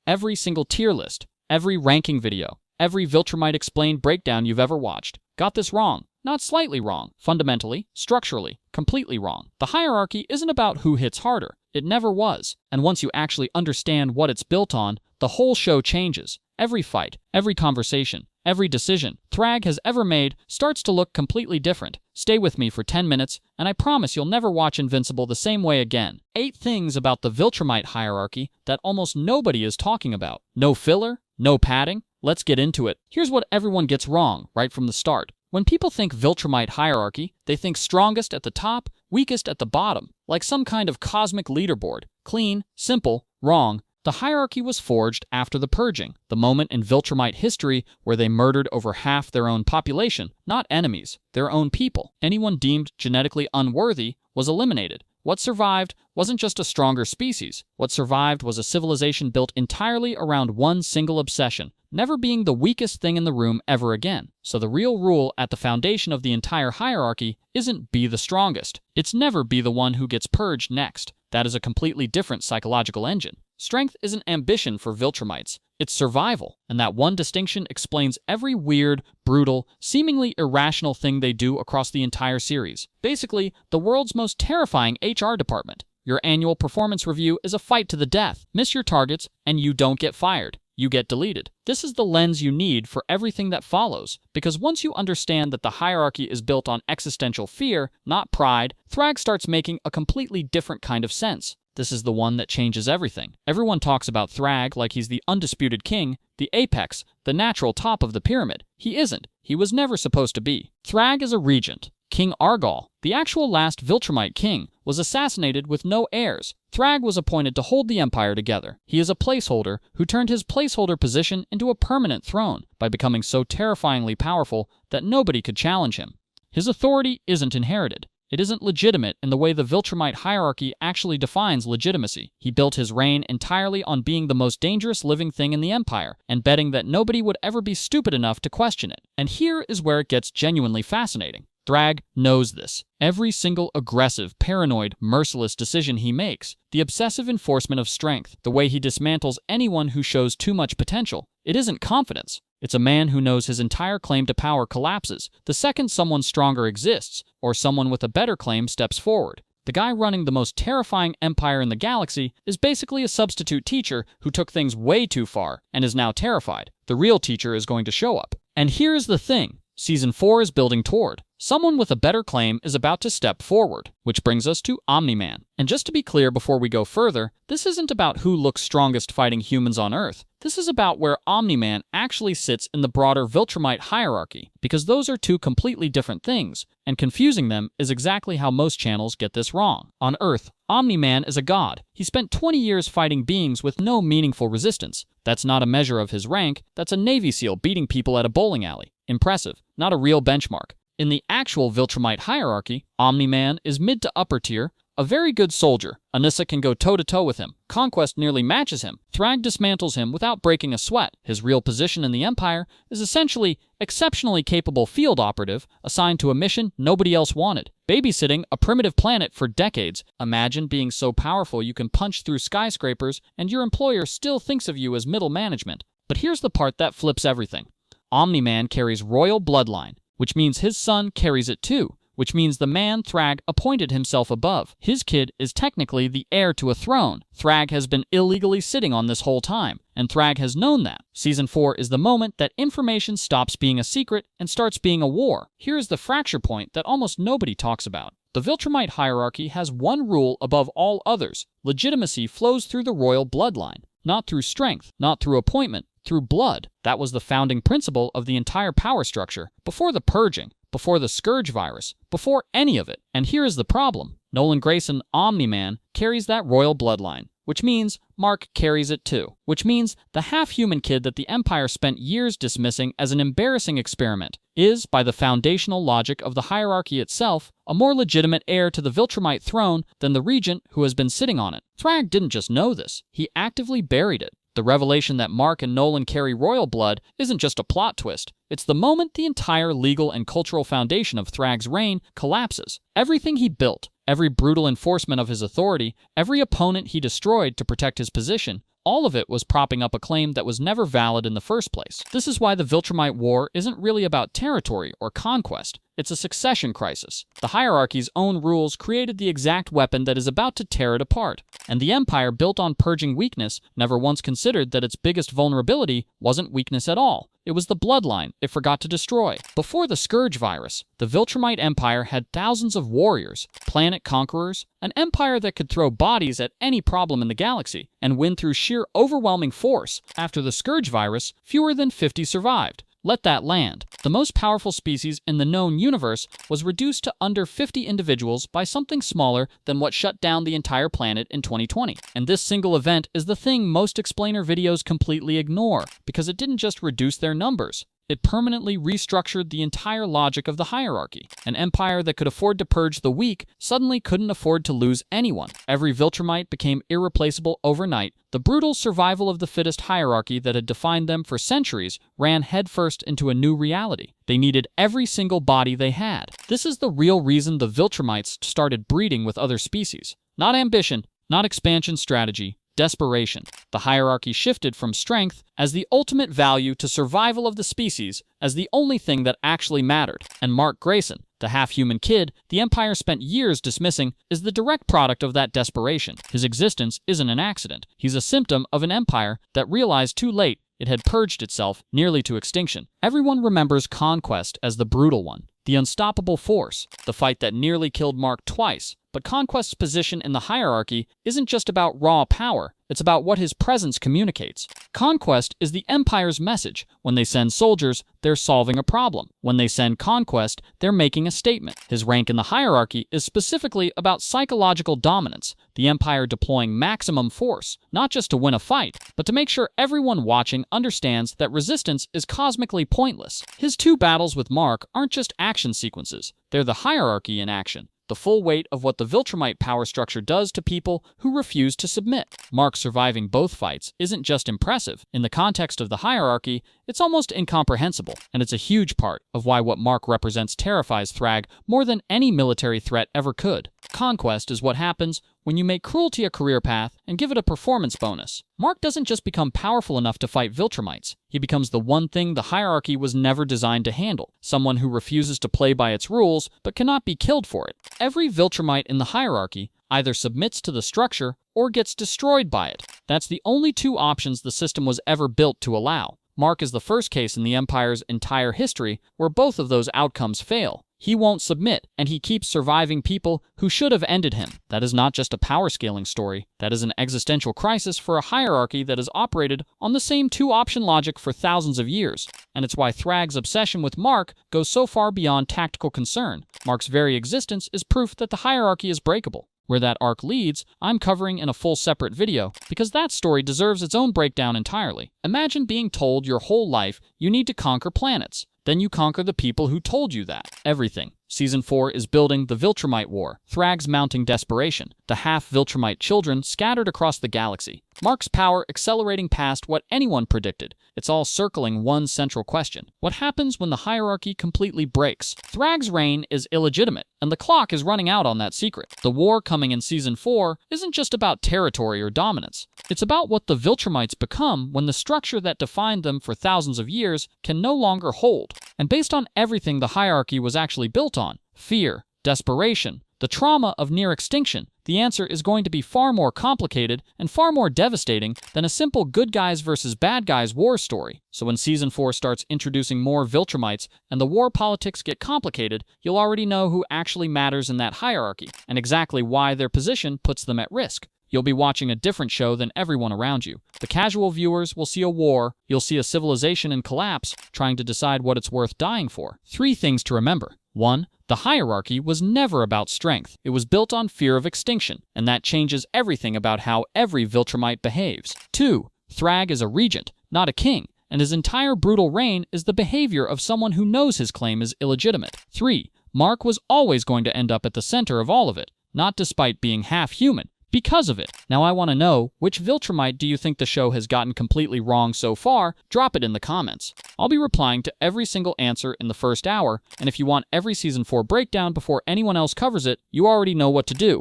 Every single tier list, every ranking video, every Viltrumite explained breakdown you've ever watched got this wrong. Not slightly wrong, fundamentally, structurally, completely wrong. The hierarchy isn't about who hits harder. It never was. And once you actually understand what it's built on, the whole show changes. Every fight, every conversation, every decision Thragg has ever made starts to look completely different. Stay with me for 10 minutes, and I promise you'll never watch Invincible the same way again. 8 things about the Viltrumite hierarchy that almost nobody is talking about. No filler, no padding. Let's get into it. Here's what everyone gets wrong right from the start. When people think Viltrumite hierarchy, they think strongest at the top, weakest at the bottom, like some kind of cosmic leaderboard. Clean, simple, wrong. The hierarchy was forged after the Purging, the moment in Viltrumite history where they murdered over half their own population, not enemies, their own people. Anyone deemed genetically unworthy was eliminated. What survived wasn't just a stronger species. What survived was a civilization built entirely around one single obsession, never being the weakest thing in the room ever again. So the real rule at the foundation of the entire hierarchy isn't be the strongest. It's never be the one who gets purged next. That is a completely different psychological engine. Strength isn't ambition for Viltrumites. It's survival, and that one distinction explains every weird, brutal, seemingly irrational thing they do across the entire series. Basically, the world's most terrifying HR department. Your annual performance review is a fight to the death. Miss your targets, and you don't get fired. You get deleted. This is the lens you need for everything that follows, because once you understand that the hierarchy is built on existential fear, not pride, Thragg starts making a completely different kind of sense. This is the one that changes everything. Everyone talks about Thragg like he's the undisputed king, the apex, the natural top of the pyramid. He isn't. He was never supposed to be. Thragg is a regent. King Argal, the actual last Viltrumite king, was assassinated with no heirs. Thragg was appointed to hold the empire together. He is a placeholder who turned his placeholder position into a permanent throne by becoming so terrifyingly powerful that nobody could challenge him. His authority isn't inherited. It isn't legitimate in the way the Viltrumite hierarchy actually defines legitimacy. He built his reign entirely on being the most dangerous living thing in the empire, and betting that nobody would ever be stupid enough to question it. And here is where it gets genuinely fascinating. Thragg knows this. Every single aggressive, paranoid, merciless decision he makes, the obsessive enforcement of strength, the way he dismantles anyone who shows too much potential, it isn't confidence. It's a man who knows his entire claim to power collapses the second someone stronger exists, or someone with a better claim steps forward. The guy running the most terrifying empire in the galaxy is basically a substitute teacher who took things way too far and is now terrified. The real teacher is going to show up. And here's the thing. Season 4 is building toward. Someone with a better claim is about to step forward, which brings us to Omni-Man. And just to be clear before we go further, this isn't about who looks strongest fighting humans on Earth. This is about where Omni-Man actually sits in the broader Viltrumite hierarchy, because those are two completely different things, and confusing them is exactly how most channels get this wrong. On Earth, Omni-Man is a god. He spent 20 years fighting beings with no meaningful resistance. That's not a measure of his rank, that's a Navy SEAL beating people at a bowling alley. Impressive, not a real benchmark. In the actual Viltrumite hierarchy, Omni-Man is mid to upper tier, a very good soldier. Anissa can go toe-to-toe with him. Conquest nearly matches him. Thragg dismantles him without breaking a sweat. His real position in the Empire is essentially exceptionally capable field operative assigned to a mission nobody else wanted. Babysitting a primitive planet for decades. Imagine being so powerful you can punch through skyscrapers and your employer still thinks of you as middle management. But here's the part that flips everything. Omni-Man carries royal bloodline, which means his son carries it too, which means the man Thragg appointed himself above. His kid is technically the heir to a throne. Thragg has been illegally sitting on this whole time, and Thragg has known that. Season 4 is the moment that information stops being a secret and starts being a war. Here is the fracture point that almost nobody talks about. The Viltrumite hierarchy has one rule above all others. Legitimacy flows through the royal bloodline, not through strength, not through appointment, through blood. That was the founding principle of the entire power structure, before the Purging, before the Scourge virus, before any of it. And here is the problem. Nolan Grayson, Omni-Man, carries that royal bloodline, which means Mark carries it too, which means the half-human kid that the Empire spent years dismissing as an embarrassing experiment is, by the foundational logic of the hierarchy itself, a more legitimate heir to the Viltrumite throne than the regent who has been sitting on it. Thragg didn't just know this, he actively buried it. The revelation that Mark and Nolan carry royal blood isn't just a plot twist. It's the moment the entire legal and cultural foundation of Thragg's reign collapses. Everything he built, every brutal enforcement of his authority, every opponent he destroyed to protect his position, all of it was propping up a claim that was never valid in the first place. This is why the Viltrumite War isn't really about territory or conquest. It's a succession crisis. The hierarchy's own rules created the exact weapon that is about to tear it apart. And the Empire, built on purging weakness, never once considered that its biggest vulnerability wasn't weakness at all. It was the bloodline it forgot to destroy. Before the Scourge virus, the Viltrumite Empire had thousands of warriors, planet conquerors, an empire that could throw bodies at any problem in the galaxy and win through sheer overwhelming force. After the Scourge virus, fewer than 50 survived. Let that land. The most powerful species in the known universe was reduced to under 50 individuals by something smaller than what shut down the entire planet in 2020. And this single event is the thing most explainer videos completely ignore, because it didn't just reduce their numbers. It permanently restructured the entire logic of the hierarchy. An empire that could afford to purge the weak suddenly couldn't afford to lose anyone. Every Viltrumite became irreplaceable overnight. The brutal survival of the fittest hierarchy that had defined them for centuries ran headfirst into a new reality. They needed every single body they had. This is the real reason the Viltrumites started breeding with other species. Not ambition, not expansion strategy, desperation. The hierarchy shifted from strength as the ultimate value to survival of the species as the only thing that actually mattered. And Mark Grayson, the half-human kid the Empire spent years dismissing, is the direct product of that desperation. His existence isn't an accident. He's a symptom of an empire that realized too late it had purged itself nearly to extinction. Everyone remembers Conquest as the brutal one, the unstoppable force, the fight that nearly killed Mark twice. But Conquest's position in the hierarchy isn't just about raw power, it's about what his presence communicates. Conquest is the Empire's message. When they send soldiers, they're solving a problem. When they send Conquest, they're making a statement. His rank in the hierarchy is specifically about psychological dominance, the Empire deploying maximum force, not just to win a fight, but to make sure everyone watching understands that resistance is cosmically pointless. His two battles with Mark aren't just action sequences, they're the hierarchy in action. The full weight of what the Viltrumite power structure does to people who refuse to submit. Mark surviving both fights isn't just impressive. In the context of the hierarchy, it's almost incomprehensible, and it's a huge part of why what Mark represents terrifies Thragg more than any military threat ever could. Conquest is what happens when you make cruelty a career path and give it a performance bonus. Mark doesn't just become powerful enough to fight Viltrumites. He becomes the one thing the hierarchy was never designed to handle. Someone who refuses to play by its rules, but cannot be killed for it. Every Viltrumite in the hierarchy either submits to the structure or gets destroyed by it. That's the only two options the system was ever built to allow. Mark is the first case in the Empire's entire history where both of those outcomes fail. He won't submit, and he keeps surviving people who should have ended him. That is not just a power scaling story. That is an existential crisis for a hierarchy that has operated on the same two-option logic for thousands of years. And it's why Thragg's obsession with Mark goes so far beyond tactical concern. Mark's very existence is proof that the hierarchy is breakable. Where that arc leads, I'm covering in a full separate video, because that story deserves its own breakdown entirely. Imagine being told your whole life you need to conquer planets. Then you conquer the people who told you that. Everything. Season 4 is building the Viltrumite War, Thragg's mounting desperation, the half-Viltrumite children scattered across the galaxy, Mark's power accelerating past what anyone predicted. It's all circling one central question. What happens when the hierarchy completely breaks? Thragg's reign is illegitimate, and the clock is running out on that secret. The war coming in Season 4 isn't just about territory or dominance. It's about what the Viltrumites become when the structure that defined them for thousands of years can no longer hold. And based on everything the hierarchy was actually built on, fear, desperation, the trauma of near extinction, the answer is going to be far more complicated and far more devastating than a simple good guys versus bad guys war story. So when Season 4 starts introducing more Viltrumites and the war politics get complicated, you'll already know who actually matters in that hierarchy and exactly why their position puts them at risk. You'll be watching a different show than everyone around you. The casual viewers will see a war, you'll see a civilization in collapse, trying to decide what it's worth dying for. 3 things to remember. 1. The hierarchy was never about strength. It was built on fear of extinction, and that changes everything about how every Viltrumite behaves. 2. Thragg is a regent, not a king, and his entire brutal reign is the behavior of someone who knows his claim is illegitimate. 3. Mark was always going to end up at the center of all of it, not despite being half-human, because of it. Now I want to know, which Viltrumite do you think the show has gotten completely wrong so far? Drop it in the comments. I'll be replying to every single answer in the first hour, and if you want every Season 4 breakdown before anyone else covers it, you already know what to do.